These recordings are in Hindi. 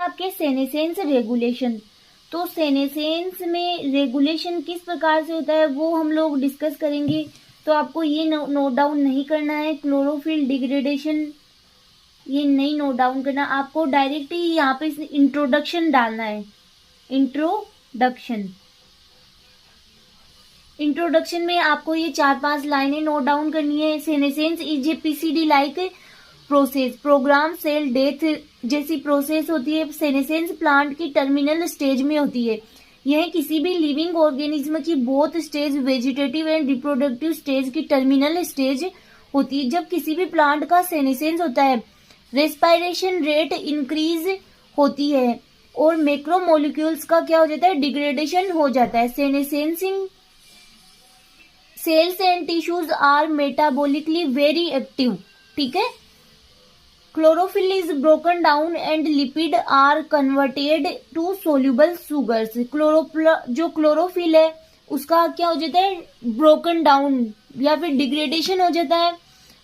आपके सेनेसेंस रेगुलेशन। तो सेनेसेंस में रेगुलेशन किस प्रकार से होता है वो हम लोग डिस्कस करेंगे। तो आपको ये नोट डाउन नहीं करना है, क्लोरोफिल डिग्रेडेशन ये नहीं नोट डाउन करना, आपको डायरेक्ट ही यहाँ पे इंट्रोडक्शन डालना है। इंट्रोडक्शन में आपको ये 4-5 लाइनें नोट डाउन करनी है। Senescence is a PCD like process, program cell death जैसी प्रोसेस होती है। सेनेसेंस प्लांट की टर्मिनल स्टेज में होती है। यह किसी भी लिविंग ऑर्गेनिज्म की both stage, vegetative and reproductive stage की टर्मिनल स्टेज होती है। जब किसी भी प्लांट का सेनेसेंस होता है, रेस्पिरेशन रेट इंक्रीज होती है और मैक्रोमोलिक्यूल्स का क्या हो जाता है, डिग्रेडेशन हो जाता है। Senescing cells and tissues are metabolically very active, ठीक है। Chlorophyll is broken down and lipid are converted to soluble sugars. जो क्लोरोफिल है उसका क्या हो जाता है, ब्रोकन डाउन या फिर डिग्रेडेशन हो जाता है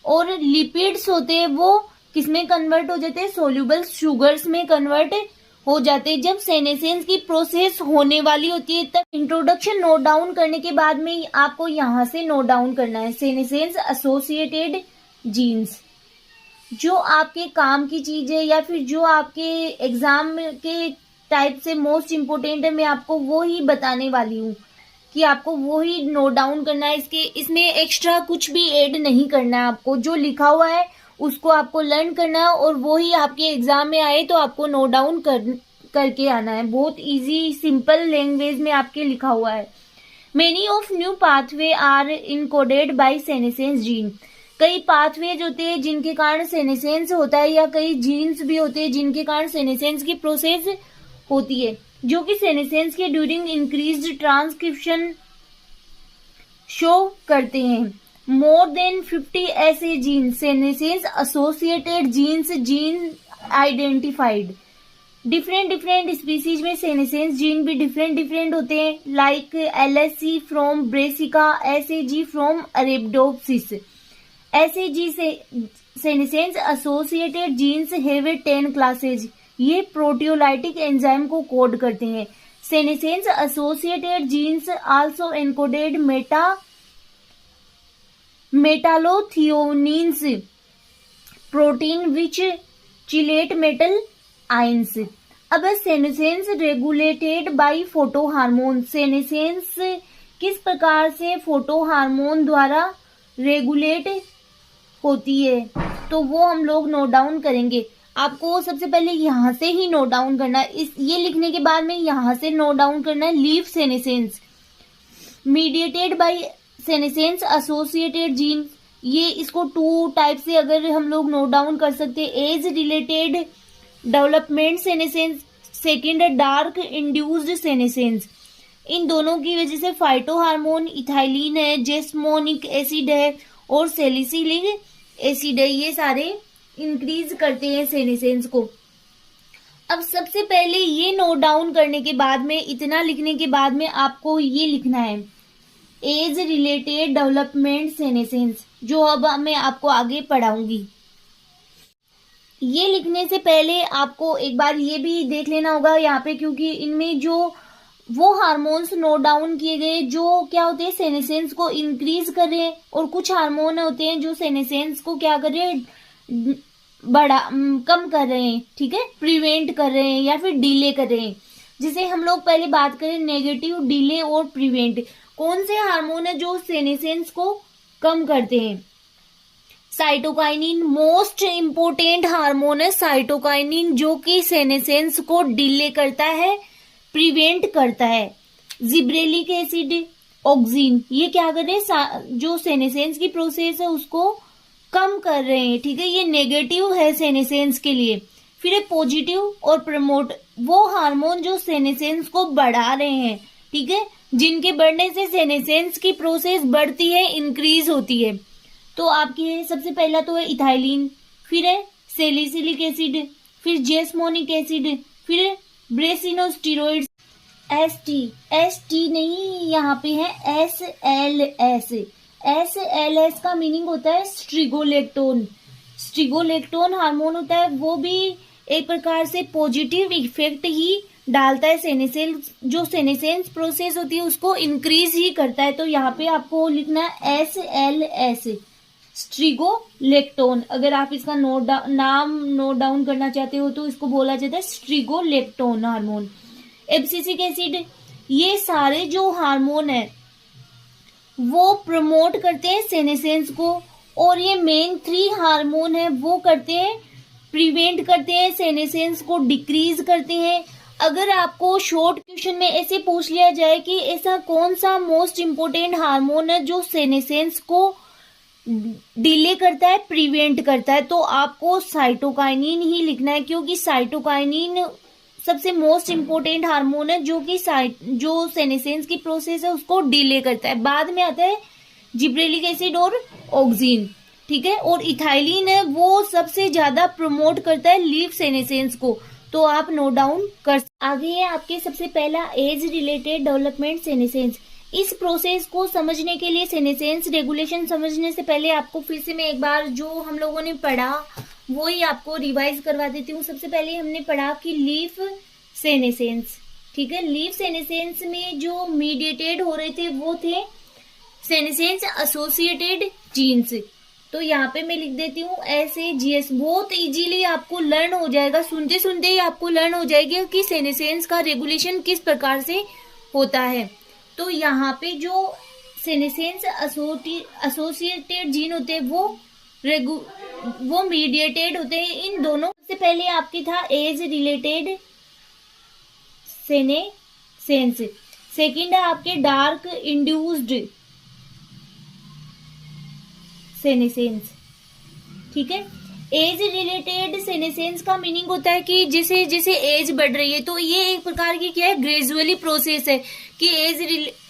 और लिपिड्स होते हैं वो किसमें कन्वर्ट हो जाते हैं, सोल्यूबल शुगर्स में कन्वर्ट हो जाते हैं। जब सेनेसेंस की प्रोसेस होने वाली होती है तब इंट्रोडक्शन नोट डाउन करने के बाद में आपको यहाँ से नोट डाउन करना है सेनेसेंस एसोसिएटेड जीन्स। जो आपके काम की चीज है या फिर जो आपके एग्जाम के टाइप से मोस्ट इम्पोर्टेंट है, मैं आपको वो ही बताने वाली हूँ कि आपको वो ही नोट डाउन करना है। इसमें एक्स्ट्रा कुछ भी ऐड नहीं करना है, आपको जो लिखा हुआ है उसको आपको लर्न करना है और वो ही आपके एग्जाम में आए तो आपको नोट डाउन करके आना है। बहुत इजी सिंपल लैंग्वेज में आपके लिखा हुआ है। Many of new pathway are encoded by senescence gene. कई पाथवेज होते हैं जिनके कारण सेनेसेंस होता है या कई जीन्स भी होते हैं जिनके कारण सेनेसेंस की प्रोसेस होती है, जो कि सेनेसेंस के ड्यूरिंग इंक्रीज्ड ट्रांसक्रिप्शन शो करते हैं। मोर देन 50 ऐसे gene senescence associated gene identified. Different species में सेनेसेंस जीन भी डिफरेंट होते हैं, like LSC from Brassica, SAG from Arabidopsis. SAG से senescence associated genes have 10 classes. ये प्रोटियोलाइटिक एंजाइम को कोड करते हैं। Senescence associated genes also encoded metallothioneins protein which chelate metal ions. अब senescence regulated by photo hormone. Senescence किस प्रकार से फोटो हार्मोन द्वारा रेगुलेट होती है तो वो हम लोग नोट डाउन करेंगे। आपको सबसे पहले यहाँ से ही नोट डाउन करना है। ये लिखने के बाद में यहाँ से नोट डाउन करना है, leaf senescence mediated by senescence associated gene. ये इसको 2 टाइप से अगर हम लोग नोट डाउन कर सकते हैं, age related development senescence, second dark induced senescence. इन दोनों की वजह से फाइटो हार्मोन, इथाइलिन है, जेस्मोनिक एसिड है और सैलिसिलिक एसिड है, ये सारे इंक्रीज करते हैं सेनेसेंस को। अब सबसे पहले ये नोट डाउन करने के बाद में, इतना लिखने के बाद में आपको ये लिखना है एज रिलेटेड डेवलपमेंट सेनेसेंस, जो अब मैं आपको आगे पढ़ाऊंगी। ये लिखने से पहले आपको एक बार ये भी देख लेना होगा यहाँ पे, क्योंकि इनमें जो वो हार्मोन्स नोट डाउन किए गए जो क्या होते हैं, सेनेसेंस को इंक्रीज कर रहे हैं, और कुछ हार्मोन होते हैं जो सेनेसेंस को क्या कर रहे हैं, कम कर रहे हैं, ठीक है, प्रिवेंट कर रहे हैं या फिर डिले कर रहे हैं। जिसे हम लोग पहले बात करें नेगेटिव, डिले और प्रिवेंट। कौन से हार्मोन है जो सेनेसेंस को कम करते हैं? साइटोकाइनिन मोस्ट इंपोर्टेंट हार्मोन है साइटोकाइनिन, जो कि सेनेसेंस को डिले करता है, प्रिवेंट करता है। जिब्रेलिक एसिड, ऑक्सिन, ये क्या कर रहे हैं, जो सेनेसेंस की प्रोसेस है उसको कम कर रहे हैं, ठीक है, ये नेगेटिव है सेनेसेंस के लिए। फिर पॉजिटिव और प्रमोट, वो हार्मोन जो सेनेसेंस को बढ़ा रहे हैं, ठीक है, जिनके बढ़ने से सेनेसेंस की प्रोसेस बढ़ती है, इंक्रीज होती है। तो आपके सबसे पहला तो है इथाइलिन, फिर है सैलिसिलिक एसिड, फिर जेस्मोनिक एसिड, फिर ब्रेसिनोस्टेरॉइड्स। एसटी नहीं, यहाँ पे है SLS। SLS का मीनिंग होता है स्ट्रिगोलेक्टोन। स्ट्रिगोलेक्टोन हार्मोन होता है, वो भी एक प्रकार से पॉजिटिव इफेक्ट ही डालता है। सेनेसेंस जो सेनेसेंस प्रोसेस होती है उसको इंक्रीज ही करता है। तो यहाँ पे आपको लिखना है SLS, स्ट्रिगोलेक्टोन। अगर आप इसका नाम नोट डाउन करना चाहते हो तो इसको बोला जाता है स्ट्रिगोलेक्टोन हार्मोन। एब्सिसिक एसिड, ये सारे जो हार्मोन है वो प्रमोट करते हैं सेनेसेंस को, और ये मेन 3 हार्मोन है वो करते हैं प्रिवेंट करते हैं सेनेसेंस को, डिक्रीज करते हैं। अगर आपको शॉर्ट क्वेश्चन में ऐसे पूछ लिया जाए कि ऐसा कौन सा मोस्ट इम्पोर्टेंट हार्मोन है जो सेनेसेंस को डिले करता है, प्रिवेंट करता है, तो आपको साइटोकाइनिन ही लिखना है, क्योंकि साइटोकाइनिन सबसे मोस्ट इम्पोर्टेंट हार्मोन है जो सेनेसेंस की प्रोसेस है उसको डिले करता है। बाद में आता है जिब्रेलिक एसिड और ऑक्सिन, ठीक है। और इथाइलिन है वो सबसे ज्यादा प्रमोट करता है लीफ सेनेसेंस को, तो आप नोट डाउन कर। आगे है आपके सबसे पहला एज रिलेटेड डेवलपमेंट सेनेसेंस। इस प्रोसेस को समझने के लिए, सेनेसेंस रेगुलेशन समझने से पहले आपको फिर से मैं एक बार जो हम लोगों ने पढ़ा वो ही आपको रिवाइज करवा देती हूँ। सबसे पहले हमने पढ़ा कि लीफ सेनेसेंस, ठीक है। लीफ सेनेसेंस में जो मीडिएटेड हो रहे थे वो थे सेनेसेंस एसोसिएटेड जीन्स। तो यहाँ पे मैं लिख देती हूँ SAGS। बहुत इजीली आपको लर्न हो जाएगा, सुनते सुनते ही आपको लर्न हो जाएगा कि सेनेसेंस का रेगुलेशन किस प्रकार से होता है। तो यहाँ पे जो सेनेसेंस एसोसिएटेड जीन होते हैं वो मीडिएटेड होते हैं इन दोनों से। पहले आपकी था एज रिलेटेड सेनेसेंस, सेकंड है आपके डार्क इंड्यूस्ड सेनेसेंस, ठीक है। एज रिलेटेड सेनेसेंस का मीनिंग होता है कि जैसे जैसे एज बढ़ रही है, तो ये एक प्रकार की क्या है, ग्रेजुअली प्रोसेस है कि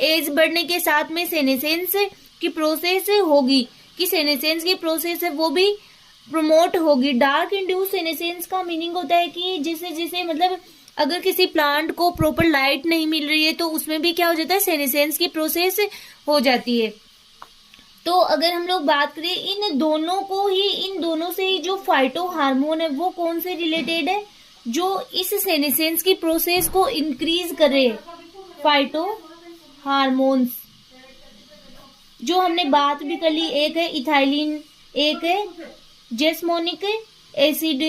एज बढ़ने के साथ में सेनेसेंस की प्रोसेस होगी, कि सेनेसेंस की प्रोसेस है वो भी प्रमोट होगी। डार्क इंड्यूस सेनेसेंस का मीनिंग होता है कि जैसे जैसे मतलब अगर किसी प्लांट को प्रॉपर लाइट नहीं मिल रही है तो उसमें भी क्या हो जाता है, सेनेसेंस की प्रोसेस हो जाती है। तो अगर हम लोग बात करें इन दोनों से ही जो फाइटो हार्मोन है वो कौन से रिलेटेड है, जो इस सेनेसेंस की प्रोसेस को इंक्रीज कर रहे हैं, फाइटो हार्मोन्स जो हमने बात भी कर ली। एक है इथाइलिन, एक है जेस्मोनिक एसिड,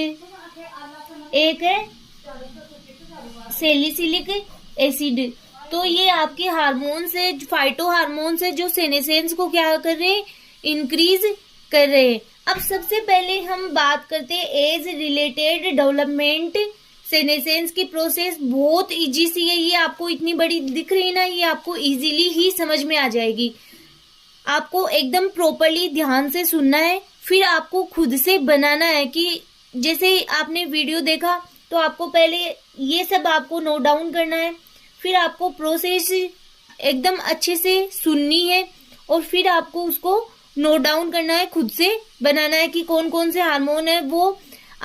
एक है सैलिसिलिक एसिड। तो ये आपके हार्मोन्स है, फाइटो हार्मोन्स है जो सेनेसेंस को क्या कर रहे हैं, इंक्रीज कर रहे हैं। अब सबसे पहले हम बात करते हैं एज रिलेटेड डेवलपमेंट सेनेसेंस की प्रोसेस। बहुत इजी सी है, ये आपको इतनी बड़ी दिख रही है ना, ये आपको इजीली ही समझ में आ जाएगी। आपको एकदम प्रॉपरली ध्यान से सुनना है, फिर आपको खुद से बनाना है कि जैसे आपने वीडियो देखा तो आपको पहले ये सब आपको नोट डाउन करना है, फिर आपको प्रोसेस एकदम अच्छे से सुननी है और फिर आपको उसको नोट डाउन करना है, खुद से बनाना है कि कौन कौन से हार्मोन है वो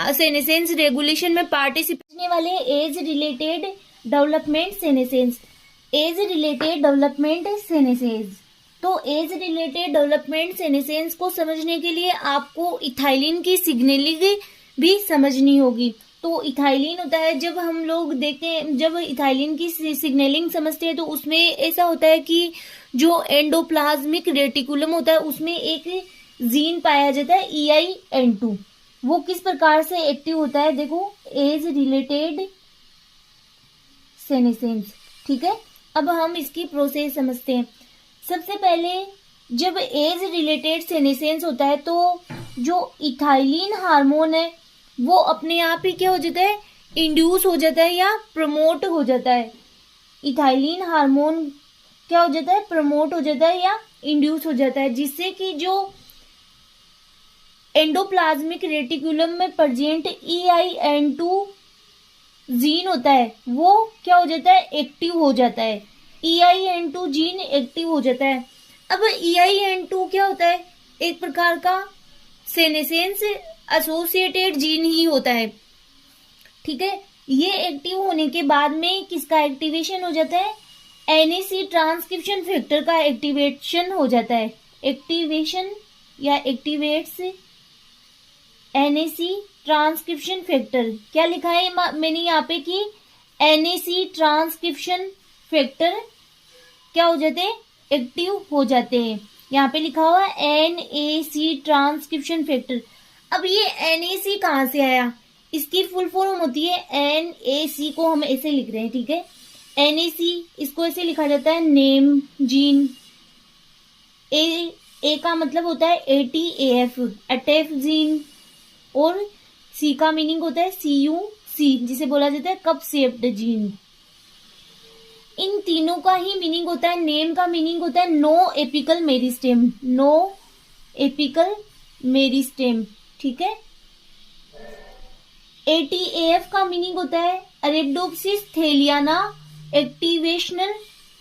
सेनेसेंस रेगुलेशन में पार्टिसिपेट करने वाले। As related development senescence, as related development senescence. तो एज रिलेटेड डेवलपमेंट सेनेसेंस को समझने के लिए आपको इथाइलिन की सिग्नलिंग भी समझनी होगी। तो इथाइलिन होता है, जब हम लोग देखते हैं, जब इथाइलिन की सिग्नलिंग समझते हैं तो उसमें ऐसा होता है कि जो एंडोप्लाज्मिक रेटिकुलम होता है उसमें एक जीन पाया जाता है EIN2। वो किस प्रकार से एक्टिव होता है, देखो, एज रिलेटेड सेनेसेंस, ठीक है। अब हम इसकी प्रोसेस समझते हैं। सबसे पहले जब एज रिलेटेड सेनेसेंस होता है तो जो इथाइलिन हार्मोन है वो अपने आप ही क्या हो जाता है, इंड्यूस हो जाता है या प्रमोट हो जाता है। इथाइलिन हार्मोन क्या हो जाता है, प्रमोट हो जाता है या इंड्यूस हो जाता है, जिससे कि जो एंडोप्लाज्मिक रेटिकुलम में प्रेजेंट EIN2 जीन होता है वो क्या हो जाता है, एक्टिव हो जाता है। EIN2 जीन एक्टिव हो जाता है। अब EIN2 क्या होता है, एक प्रकार का सेनेसेंस एसोसिएटेड जीन ही होता है, ठीक है। ये एक्टिव होने के बाद में किसका एक्टिवेशन हो जाता है, NAC ट्रांसक्रिप्शन फैक्टर का एक्टिवेशन हो जाता है। एक्टिवेशन या एक्टिवेट्स NAC ट्रांसक्रिप्शन फैक्टर, क्या लिखा है मैंने यहाँ पे कि NAC ट्रांसक्रिप्शन फैक्टर क्या हो जाते हैं, एक्टिव हो जाते हैं। यहाँ पे लिखा हुआ है NAC ट्रांसक्रिप्शन फैक्टर। अब ये NAC कहाँ से आया, इसकी फुल फॉर्म होती है NAC को हम ऐसे लिख रहे हैं, ठीक है। NAC इसको ऐसे लिखा जाता है नेम जीन, ए का मतलब होता है ATAF अटैफ जीन, और C का मीनिंग होता है CUC जिसे बोला जाता है कप शेप्ड जीन। इन तीनों का ही मीनिंग होता है, नेम का मीनिंग होता है no apical meristem, no apical meristem, ठीक है। ATAF का मीनिंग होता है अरेबिडोप्सिस थेलियाना एक्टिवेशनल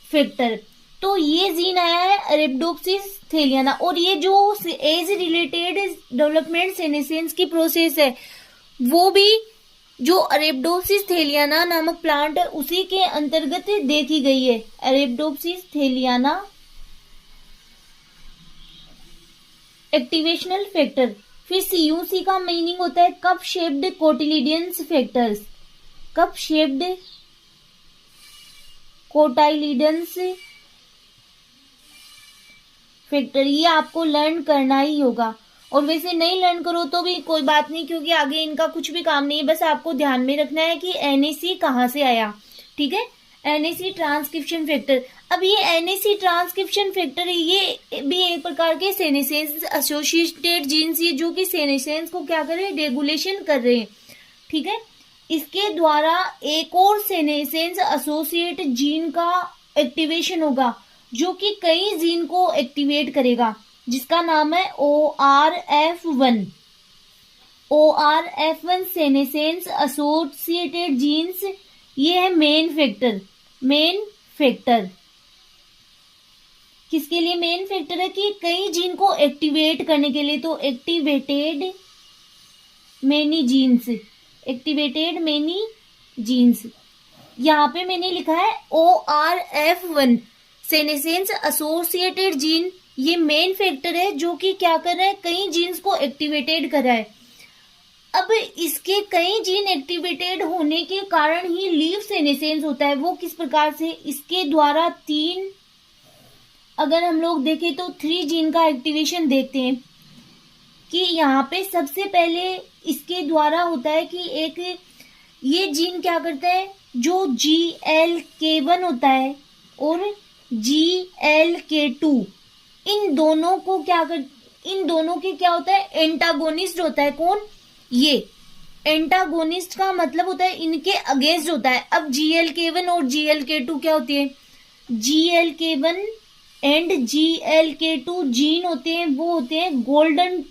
फैक्टर। तो ये जीन आया है अरेबिडोप्सिस थेलियाना, और ये जो एज रिलेटेड डेवलपमेंट सेनेसेंस की प्रोसेस है वो भी जो अरेबिडोप्सिस थेलियाना नामक प्लांट है उसी के अंतर्गत देखी गई है, अरेबिडोप्सिस थेलियाना एक्टिवेशनल फैक्टर। फिर CUC का मीनिंग होता है cup shaped cotyledons factors, cup shaped cotyledons factor. ये आपको लर्न करना ही होगा, और वैसे नहीं लर्न करो तो भी कोई बात नहीं, क्योंकि आगे इनका कुछ भी काम नहीं है। बस आपको ध्यान में रखना है कि NAC कहाँ से आया, ठीक है। NAC transcription factor. अब ये NAC ट्रांसक्रिप्शन फैक्टर ये भी एक प्रकार के सेनेसेंस एसोसिएटेड जीन्स है जो कि सेनेसेंस को क्या कर रहे हैं, रेगुलेशन कर रहे हैं, ठीक है। इसके द्वारा एक और सेनेसेंस एसोसिएट जीन का एक्टिवेशन होगा जो कि कई जीन को एक्टिवेट करेगा, जिसका नाम है ORF1। ORF1 senescence associated jeans, ये है मेन फैक्टर। मेन फैक्टर किसके लिए मेन फैक्टर है, कि कई जीन को एक्टिवेट करने के लिए। तो activated many genes, activated many genes. यहाँ पे मैंने लिखा है ORF1 सेनेसेंस एसोसिएटेड जीन, ये मेन फैक्टर है जो कि क्या कर रहा है, कई जीन्स को एक्टिवेटेड कर रहा है। अब इसके कई जीन एक्टिवेटेड होने के कारण ही लीफ सेनेसेंस होता है। वो किस प्रकार से, इसके द्वारा तीन, अगर हम लोग देखें तो 3 जीन का एक्टिवेशन देखते हैं कि यहाँ पे सबसे पहले इसके द्वारा होता है कि एक ये जीन क्या करता है, जो GLK1 होता है और GLK2, इन दोनों के क्या होता है, एंटागोनिस्ट होता है। कौन, ये एंटागोनिस्ट का मतलब होता है इनके अगेंस्ट होता है। अब GLK1 और GLK2 क्या होती है, GLK1 एंड GLK2 जीन होते हैं, वो होते हैं गोल्डन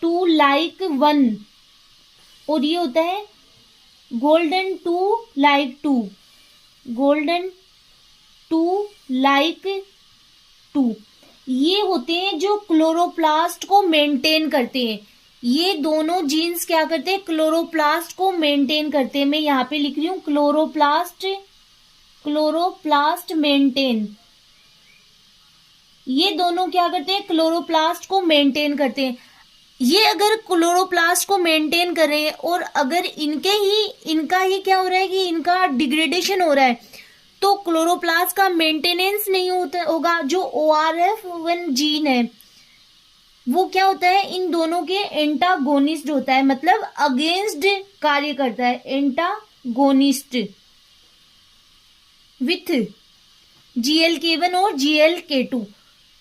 2 लाइक 1, और ये होता है गोल्डन 2 लाइक 2, गोल्डन 2 लाइक 2। ये होते हैं जो क्लोरोप्लास्ट को मेंटेन करते हैं। ये दोनों जीन्स क्या करते हैं, क्लोरोप्लास्ट को मेंटेन करते हैं। मैं यहाँ पे लिख रही हूँ क्लोरोप्लास्ट मेंटेन। ये दोनों क्या करते हैं, क्लोरोप्लास्ट को मेंटेन करते हैं। ये अगर क्लोरोप्लास्ट को मेंटेन कर रहे हैं और अगर इनका ही क्या हो रहा है कि इनका डिग्रेडेशन हो रहा है, तो क्लोरोप्लास्ट का मेंटेनेंस नहीं होगा। जो ORF1 जीन है वो क्या होता है, इन दोनों के एंटागोनिस्ट होता है, मतलब अगेंस्ट कार्य करता है, एंटागोनिस्ट विथ GLK1 और GLK2,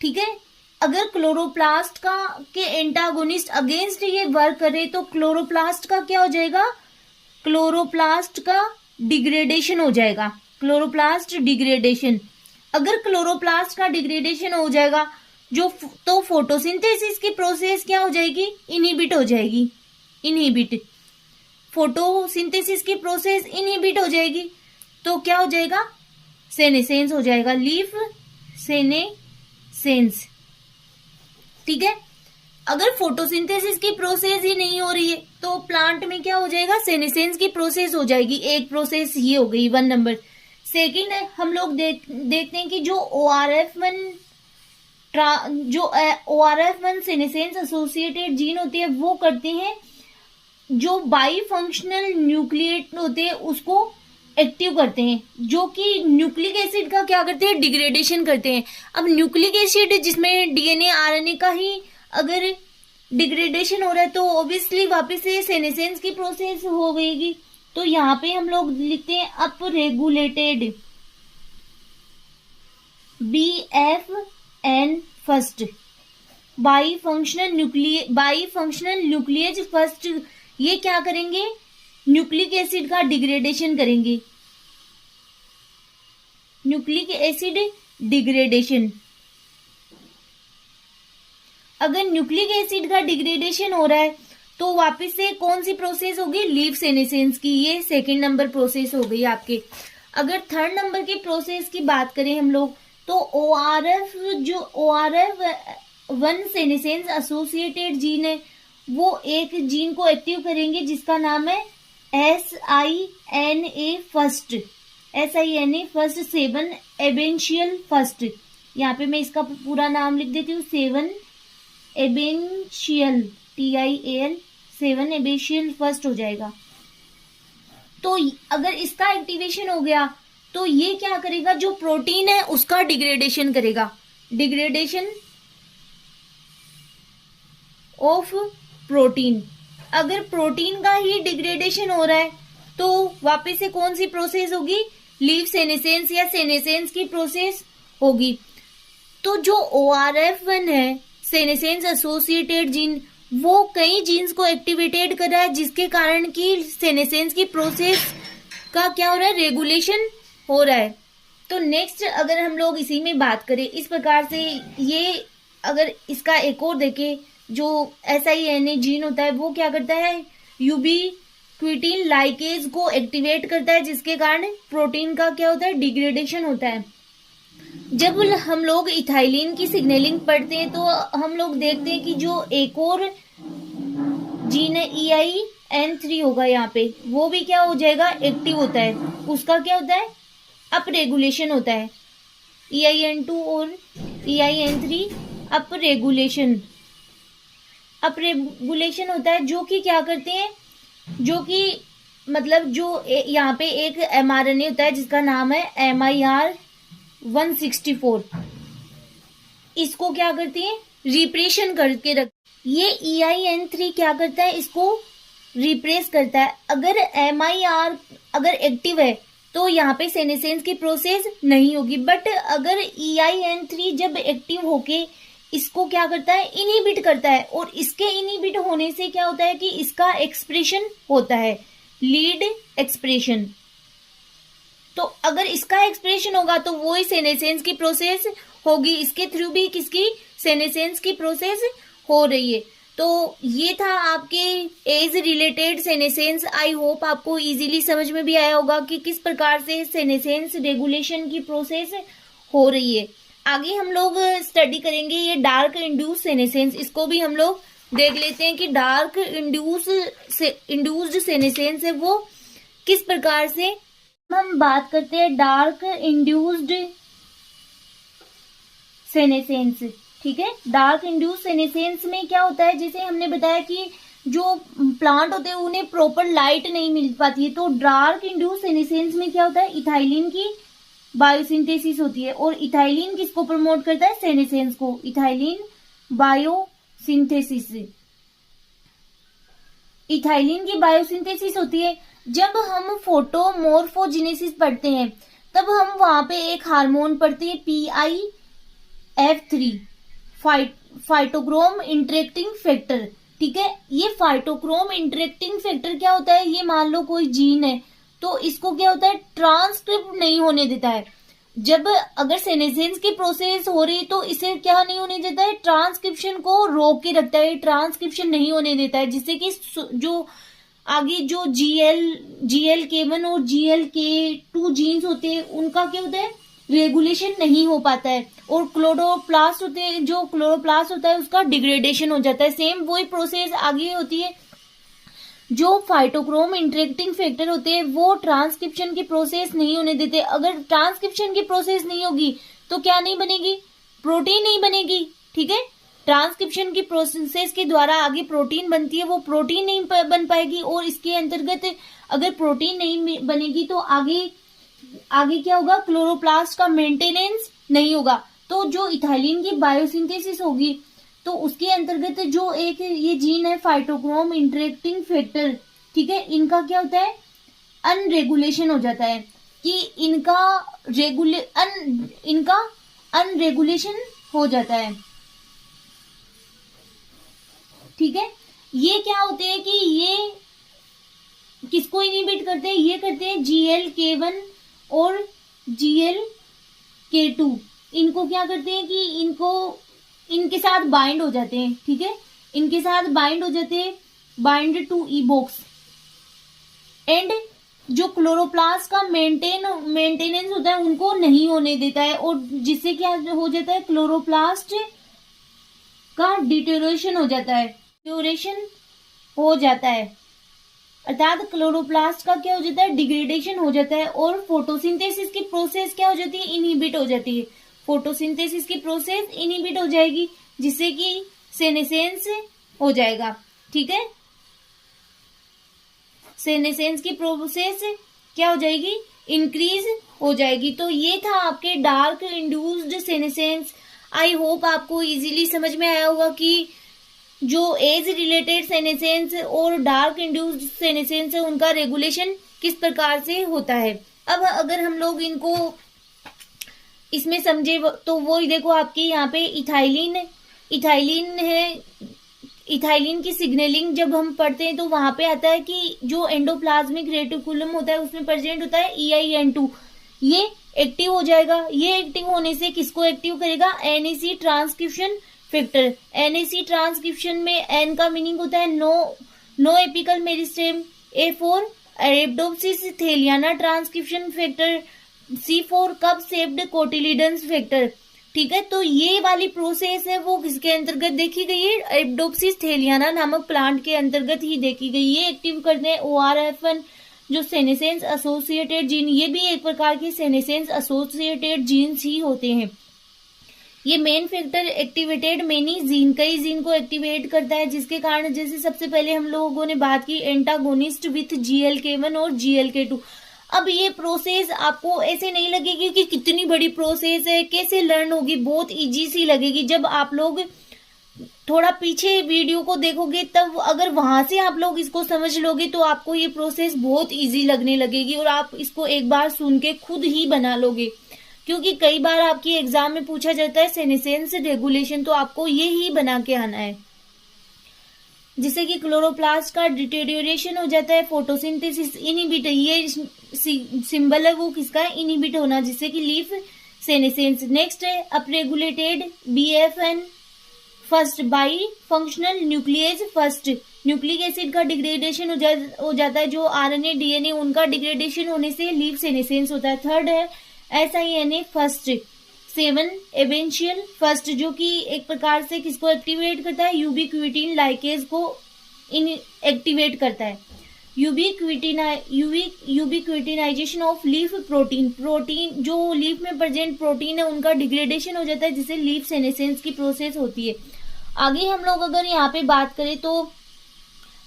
ठीक है। अगर क्लोरोप्लास्ट के एंटागोनिस्ट अगेंस्ट ये वर्क करे तो क्लोरोप्लास्ट का क्या हो जाएगा, क्लोरोप्लास्ट का डिग्रेडेशन हो जाएगा, क्लोरोप्लास्ट डिग्रेडेशन। अगर क्लोरोप्लास्ट का डिग्रेडेशन हो जाएगा तो फोटोसिंथेसिस की प्रोसेस क्या हो जाएगी, इनहिबिट हो जाएगी, इनहिबिट। फोटोसिंथेसिस की प्रोसेस इनहिबिट हो जाएगी तो क्या हो जाएगा, सेनेसेंस हो जाएगा, लीफ सेनेसेंस, ठीक है। अगर फोटोसिंथेसिस की प्रोसेस ही नहीं हो रही है तो प्लांट में क्या हो जाएगा, सेनेसेंस की प्रोसेस हो जाएगी। एक प्रोसेस ये हो गई 1 नंबर। सेकेंड है, हम लोग देखते हैं कि जो ORF1 जो ORF1 सेनेसेंस एसोसिएटेड जीन होते हैं वो करते हैं, जो बाई फंक्शनल न्यूक्लिएट होते हैं उसको एक्टिव करते हैं, जो कि न्यूक्लिक एसिड का क्या करते हैं, डिग्रेडेशन करते हैं। अब न्यूक्लिक एसिड जिसमें डीएनए आरएनए का ही अगर डिग्रेडेशन हो रहा है तो ऑब्वियसली वापस से सेनेसेंस की प्रोसेस हो गईगी। तो यहाँ पे हम लोग लिखते हैं up regulated BFN first by functional nucleus first. ये क्या करेंगे, न्यूक्लिक एसिड का डिग्रेडेशन करेंगे, न्यूक्लिक एसिड डिग्रेडेशन। अगर न्यूक्लिक एसिड का डिग्रेडेशन हो रहा है तो वापस से कौन सी प्रोसेस होगी, लीव सेनेसेंस की। ये सेकंड नंबर प्रोसेस हो गई आपके। अगर थर्ड नंबर की प्रोसेस की बात करें हम लोग तो ORF1 सेनेसेंस एसोसिएटेड जीन है वो एक जीन को एक्टिव करेंगे जिसका नाम है SINA फर्स्ट 7 एबेंशियल फर्स्ट। यहाँ पे मैं इसका पूरा नाम लिख देती हूँ, 7 एबेंशियल TIAL 7 एबेंशियल फर्स्ट हो जाएगा। तो अगर इसका एक्टिवेशन हो गया तो ये क्या करेगा, जो प्रोटीन है उसका डिग्रेडेशन करेगा, डिग्रेडेशन ऑफ प्रोटीन। अगर प्रोटीन का ही डिग्रेडेशन हो रहा है तो वापस से कौन सी प्रोसेस होगी, लीव सेनेसेंस या सेनेसेंस की प्रोसेस होगी। तो जो ORF1 है सेनेसेंस एसोसिएटेड जीन वो कई जीन्स को एक्टिवेटेड कर रहा है जिसके कारण की सेनेसेंस की प्रोसेस का क्या हो रहा है, रेगुलेशन हो रहा है। तो नेक्स्ट अगर हम लोग इसी में बात करें इस प्रकार से, ये अगर इसका एक और देखें, जो SINA जीन होता है वो क्या करता है, यूबीक्विटिन लाइकेज को एक्टिवेट करता है जिसके कारण प्रोटीन का क्या होता है, डिग्रेडेशन होता है। जब हम लोग इथाइलिन की सिग्नलिंग पढ़ते हैं तो हम लोग देखते हैं कि जो एक और जीन है EIN3 होगा यहाँ पे, वो भी क्या हो जाएगा, एक्टिव होता है। उसका क्या होता है, अप रेगुलेशन होता है। EIN2 और EIN3 अप रेगुलेशन होता है, जो कि क्या करते हैं, जो कि मतलब जो यहाँ पे एक mRNA होता है जिसका नाम है MIR164, इसको क्या करते हैं, रिप्रेशन करके रख। ये EIN3 क्या करता है, इसको रिप्रेस करता है। अगर MIR अगर एक्टिव है तो यहाँ पे सेनेसेंस की प्रोसेस नहीं होगी, बट अगर EIN3 जब एक्टिव होके इसको क्या करता है, इनहिबिट करता है, और इसके इनहिबिट होने से क्या होता है कि इसका एक्सप्रेशन होता है, लीड एक्सप्रेशन। तो अगर इसका एक्सप्रेशन होगा तो वो ही सेनेसेंस की प्रोसेस होगी, इसके थ्रू भी किसकी, सेनेसेंस की प्रोसेस हो रही है। तो ये था आपके age related senescence. I hope आपको इजीली समझ में भी आया होगा कि किस प्रकार से सेनेसेंस रेगुलेशन की प्रोसेस हो रही है। आगे हम लोग स्टडी करेंगे ये डार्क इंड्यूस सेनेसेंस, इसको भी हम लोग देख लेते हैं कि डार्क इंड्यूस्ड सेनेसेंस है वो किस प्रकार से। हम बात करते हैं डार्क इंड्यूस्ड सेनेसेंस, ठीक है। डार्क इंड्यूस्ड सेनेसेंस में क्या होता है, जैसे हमने बताया कि जो प्लांट होते हैं उन्हें प्रॉपर लाइट नहीं मिल पाती है, तो डार्क इंड्यूस्ड सेनेसेंस में क्या होता है, इथाइलिन की बायोसिंथेसिस होती है। और इथाइलिन किसको प्रमोट करता है, सेनेसेंस को, इथाइलिन बायोसिंथेसिस। इथाइलिन की बायोसिंथेसिस होती है। जब हम फोटोमोर्फोजेनेसिस पढ़ते हैं तब हम वहां पे एक हार्मोन पढ़ते हैं PIF3, फाइटोक्रोम इंटरेक्टिंग फैक्टर, ठीक है। ये फाइटोक्रोम इंटरेक्टिंग फैक्टर क्या होता है, ये मान लो कोई जीन है तो इसको क्या होता है, ट्रांसक्रिप्ट नहीं होने देता है। जब अगर सेनेसेंस की प्रोसेस हो रही तो इसे क्या नहीं होने देता है, ट्रांसक्रिप्शन को रोक के रखता है, ट्रांसक्रिप्शन नहीं होने देता है, जिससे कि जो आगे जो GLK1 और GLK2 जीन्स होते हैं उनका क्या होता है, रेगुलेशन नहीं हो पाता है, और क्लोरोप्लास्ट होते हैं, जो क्लोरोप्लास्ट होता है उसका डिग्रेडेशन हो जाता है। सेम वही प्रोसेस आगे होती है। जो फाइटोक्रोम इंटरेक्टिंग फैक्टर होते हैं वो ट्रांसक्रिप्शन की प्रोसेस नहीं होने देते। अगर ट्रांसक्रिप्शन की प्रोसेस नहीं होगी तो क्या नहीं बनेगी, प्रोटीन नहीं बनेगी, ठीक है। ट्रांसक्रिप्शन की प्रोसेस के द्वारा आगे प्रोटीन बनती है, वो प्रोटीन नहीं बन पाएगी, और इसके अंतर्गत अगर प्रोटीन नहीं बनेगी तो आगे क्या होगा, क्लोरोप्लास्ट का मेंटेनेंस नहीं होगा। तो जो इथाइलिन की बायोसिंथेसिस होगी तो उसके अंतर्गत जो एक ये जीन है फाइटोक्रोम इंटरेक्टिंग फैक्टर, ठीक है, इनका क्या होता है, अनरेगुलेशन हो जाता है, कि इनका अनरेगुलेशन हो जाता है, ठीक है। ये क्या होते हैं कि ये किसको इनिबिट करते हैं, ये करते हैं GLK1 और GLK2, इनको क्या करते हैं कि इनके साथ बाइंड हो जाते हैं, ठीक है, इनके साथ बाइंड हो जाते हैं, बाइंड टू इबॉक्स, एंड जो क्लोरोप्लास्ट का मेंटेनेंस होता है उनको नहीं होने देता है, और जिससे क्या हो जाता है, क्लोरोप्लास्ट का डिटेरियोरेशन हो जाता है, अर्थात क्लोरोप्लास्ट का क्या हो जाता है, डिग्रेडेशन हो जाता है, और फोटोसिंथेसिस की प्रोसेस क्या हो जाती है, इनहिबिट हो जाती है। फोटोसिंथेसिस की प्रोसेस इनहिबिट हो जाएगी, जिससे कि सेनेसेंस हो जाएगा, ठीक है। सेनेसेंस की प्रोसेस क्या हो जाएगी, इंक्रीज हो जाएगी। तो ये था आपके dark induced senescence. I hope आपको इजीली समझ में आया होगा कि जो एज रिलेटेड सेनेसेंस और डार्क इंड्यूस्ड सेनेसेंस है उनका रेगुलेशन किस प्रकार से होता है। अब अगर हम लोग इनको इसमें समझे तो वो देखो आपके यहाँ पे इथाइलिन है, इथाइलिन की सिग्नलिंग जब हम पढ़ते हैं तो वहां पे आता है कि जो एंडोप्लाज्मिक रेटिकुलम होता है उसमें प्रेजेंट होता है EIN2, ये एक्टिव हो जाएगा। ये एक्टिव होने से किसको एक्टिव करेगा, NAC transcription factor. NAC transcription में N का मीनिंग होता है no apical meristem, A for Arabidopsis thaliana transcription factor, C for cup shaped cotyledons factor, ठीक है। तो ये वाली प्रोसेस है वो किसके अंतर्गत देखी गई है, अरेबिडोप्सिस थेलियाना नामक प्लांट के अंतर्गत ही देखी गई। ये एक्टिव करते हैं ORF1 जो सेनेसेंस एसोसिएटेड जीन, ये भी एक प्रकार के सेनेसेंस एसोसिएटेड जीन्स ही होते हैं। ये main factor activated many gene, कई जीन को एक्टिवेट करता है, जिसके कारण जैसे सबसे पहले हम लोगों ने बात की एंटागोनिस्ट विथ GLK1 और GLK2। अब ये प्रोसेस आपको ऐसे नहीं लगेगी कि कितनी बड़ी प्रोसेस है, कैसे लर्न होगी, बहुत इजी सी लगेगी। जब आप लोग थोड़ा पीछे वीडियो को देखोगे तब अगर वहां से आप लोग इसको समझ लोगे तो आपको ये प्रोसेस बहुत इजी लगने लगेगी, और आप इसको एक बार सुन के खुद ही बना लोगे। क्योंकि कई बार आपकी एग्जाम में पूछा जाता है सेनेसेंस रेगुलेशन, तो आपको ये ही बना के आना है, जिससे कि क्लोरोप्लास्ट का डिटेरियोरेशन हो जाता है, फोटोसिंथेसिस इनहिबिट, ये सिंबल है वो किसका है, इनहिबिट होना, जिससे कि लीफ सेनेसेंस। नेक्स्ट है upregulated BFN first by functional nucleus first, nucleic acid का डिग्रेडेशन हो जाता है, जो RNA DNA उनका डिग्रेडेशन होने से लीफ सेनेसेंस होता है। थर्ड है SINA फर्स्ट 7 एवेंशियल फर्स्ट, जो कि एक प्रकार से किसको एक्टिवेट करता है, यूबिक्विटिन लाइकेज को एक्टिवेट करता है। यूबिक्विटिनाइजेशन ऑफ लीफ प्रोटीन, जो लीफ में प्रेजेंट प्रोटीन है उनका डिग्रेडेशन हो जाता है, जिससे लीफ सेनेसेंस की प्रोसेस होती है। आगे हम लोग अगर यहाँ पे बात करें तो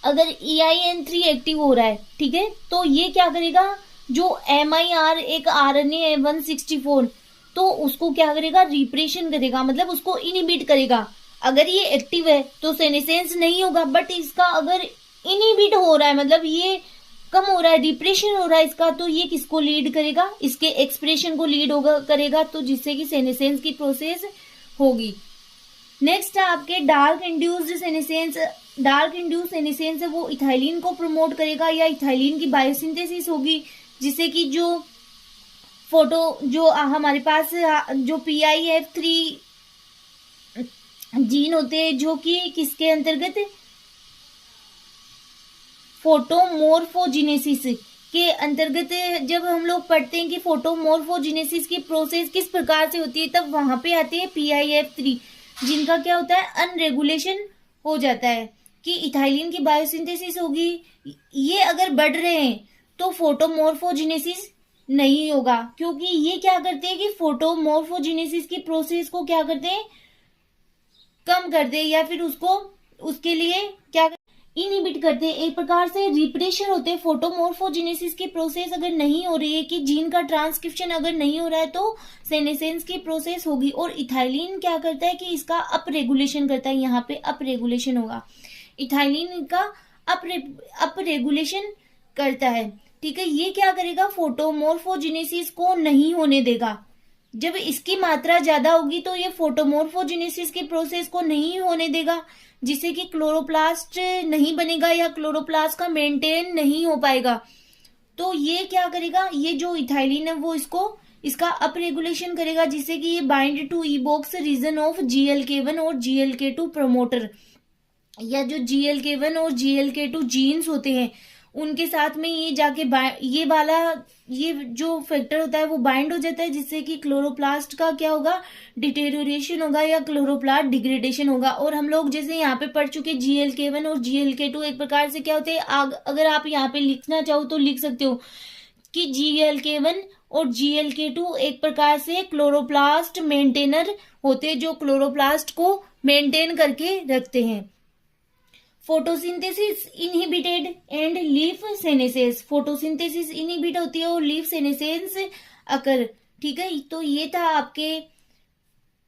अगर EIN3 एक्टिव हो रहा है, ठीक है, तो ये क्या करेगा, जो MIR एक RNA है 164, तो उसको क्या करेगा, रिप्रेशन करेगा, मतलब उसको इनहिबिट करेगा। अगर ये एक्टिव है तो सेनेसेंस नहीं होगा, बट इसका अगर इनहिबिट हो रहा है, मतलब ये कम हो रहा है, डिप्रेशन हो रहा है इसका, तो ये किसको लीड करेगा, इसके एक्सप्रेशन को लीड करेगा, तो जिससे कि सेनेसेंस की प्रोसेस होगी। नेक्स्ट है आपके dark induced senescence. Dark induced senescence है वो इथाइलिन को प्रमोट करेगा, या इथाइलिन की बायोसिंथेसिस होगी, जिससे कि जो हमारे पास जो PIF3 जीन होते हैं, जो कि किसके अंतर्गत, फोटोमोर्फोजिनेसिस के अंतर्गत जब हम लोग पढ़ते हैं कि फोटोमोर्फोजिनेसिस की प्रोसेस किस प्रकार से होती है, तब वहां पे आते हैं PIF3 जिनका क्या होता है, अनरेगुलेशन हो जाता है, कि इथाइलिन की बायोसिंथेसिस होगी। ये अगर बढ़ रहे हैं तो फोटोमोर्फोजिनेसिस नहीं होगा, क्योंकि ये क्या करते हैं कि फोटोमॉर्फोजेनेसिस की प्रोसेस को क्या करते हैं, कम करते हैं, या फिर उसको उसके लिए क्या इनहिबिट करते हैं। एक प्रकार से रिप्रेशर होते हैं। फोटोमॉर्फोजेनेसिस की प्रोसेस अगर नहीं हो रही है, कि जीन का ट्रांसक्रिप्शन अगर नहीं हो रहा है, तो सेनेसेंस की प्रोसेस होगी। और इथाइलिन क्या करता है कि इसका अप रेगुलेशन करता है, यहाँ पे अप रेगुलेशन होगा, इथाइलिन का अप रेगुलेशन करता है। ठीक है, ये क्या करेगा, फोटोमॉर्फोजेनेसिस को नहीं होने देगा। जब इसकी मात्रा ज्यादा होगी तो ये फोटोमॉर्फोजेनेसिस की प्रोसेस को नहीं होने देगा, जिससे कि क्लोरोप्लास्ट नहीं बनेगा या क्लोरोप्लास्ट का मेंटेन नहीं हो पाएगा। तो ये क्या करेगा, ये जो इथाइलिन है वो इसका अप रेगुलेशन करेगा, जिससे कि ये bind to E box region of GLK1 और GLK2 प्रमोटर, या जो GLK1 और GLK2 जीन्स होते हैं उनके साथ में ये जाके ये जो फैक्टर होता है वो बाइंड हो जाता है, जिससे कि क्लोरोप्लास्ट का क्या होगा, डिटेरियोरेशन होगा या क्लोरोप्लास्ट डिग्रेडेशन होगा। और हम लोग जैसे यहाँ पे पढ़ चुके GLK1 और GLK2 एक प्रकार से क्या होते हैं, अगर आप यहाँ पे लिखना चाहो तो लिख सकते हो कि GLK1 और GLK2 एक प्रकार से क्लोरोप्लास्ट मेंटेनर होते हैं, जो क्लोरोप्लास्ट को मेंटेन करके रखते हैं। Photosynthesis inhibited and leaf senesces, photosynthesis inhibit होती है और लीफ सेनेसेंस अकर। ठीक है, तो ये था आपके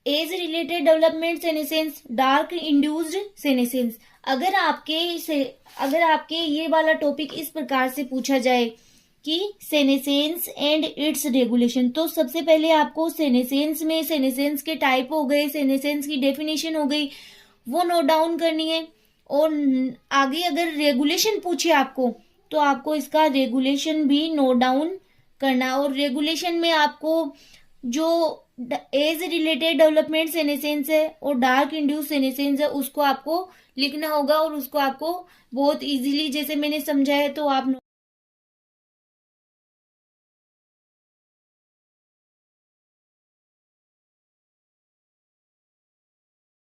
as related development senescence, dark induced senescence. अगर आपके ये वाला टॉपिक इस प्रकार से पूछा जाए कि सेनेसेंस एंड इट्स रेगुलेशन, तो सबसे पहले आपको सेनेसेंस में सेनेसेंस के टाइप हो गए, सेनेसेंस की डेफिनेशन हो गई, वो नोट डाउन करनी है। और आगे अगर रेगुलेशन पूछे आपको, तो आपको इसका रेगुलेशन भी नोट डाउन करना। और रेगुलेशन में आपको जो एज रिलेटेड डेवलपमेंट सेनेसेंस है और डार्क इंड्यूस सेनेसेंस है उसको आपको लिखना होगा, और उसको आपको बहुत इजीली जैसे मैंने समझाया तो आप